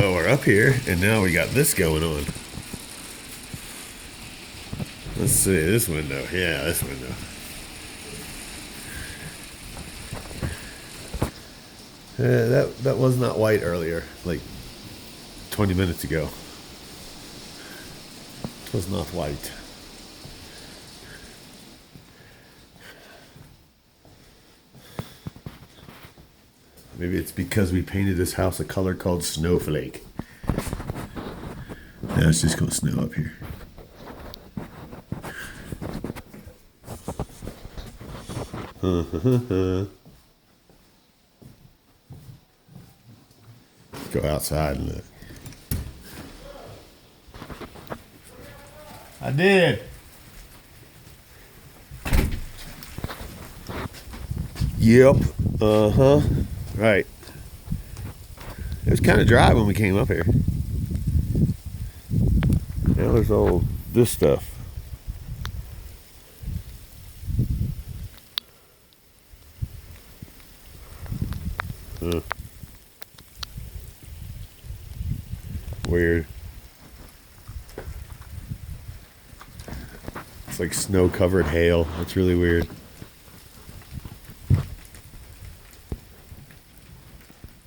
Well, we're up here, and now we got this going on. Let's see, this window. Yeah, this window. That was not white earlier, like 20 minutes ago. It was not white. Maybe it's because we painted this house a color called Snowflake. Yeah, it's just gonna snow up here. Go outside and look. I did. Yep. Uh-huh. Right. It was kind of dry when we came up here. Now there's all this stuff. Weird. It's like snow-covered hail. It's really weird.